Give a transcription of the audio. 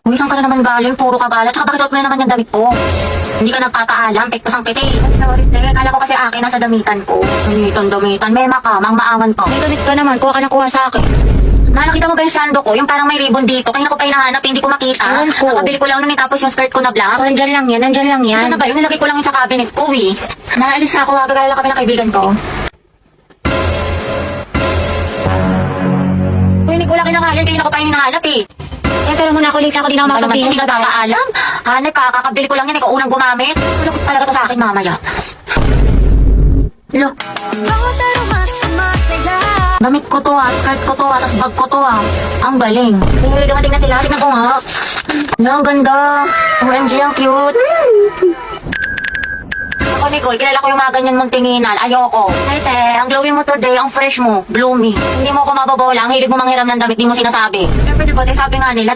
Uy, saan ka na naman galing? Puro ka galat. Tsaka bakit suot mo na naman yung damit ko? Hindi ka nagpapaalam. Pektos ang kiti. Sorry, te. Kala ko kasi akin nasa damitan ko. Damitan. Mema ka. Maawan ko. May damit ka naman, kuha ka na kuha sa akin. Nakita mo ba yung sando ko? Yung parang may ribbon dito. Kaya ko pa hinahanap, hindi ko makita. Ewan ko. Nakabili ko lang nun tapos yung skirt ko na black. Nandyan lang yan, nandyan lang yan. Saan na ba yun? Nilagay ko lang yung sa cabinet ko eh. Naalis na ako. Gagala kami ng kaibigan ko. Uy, hindi ko lang kinakain. Kaya ako pa yung hinahanap eh. Eh, pero muna ako late ako, di na ako Ano naman, makapagpihon hindi ka nakakaalam. Hanay pa, kakabili ko lang yan. Ikaw unang gumamit. Lukot talaga to sa akin mamaya. Look. Damit ko to skirt ko to tas bag ko to Ang galing. Dumating na sila, tignan ko nga. Ang ganda. OMG, ang cute. Ako, Nicole, kilala ko yung mga ganyan mong tinginan. Ayoko. Ay, te, ang glowing mo today, ang fresh mo, bloomy. Hindi mo ako mababola, ang hilig mo manghiram ng damit, di mo sinasabi. Siyempre, diba, te, sabi nga nila,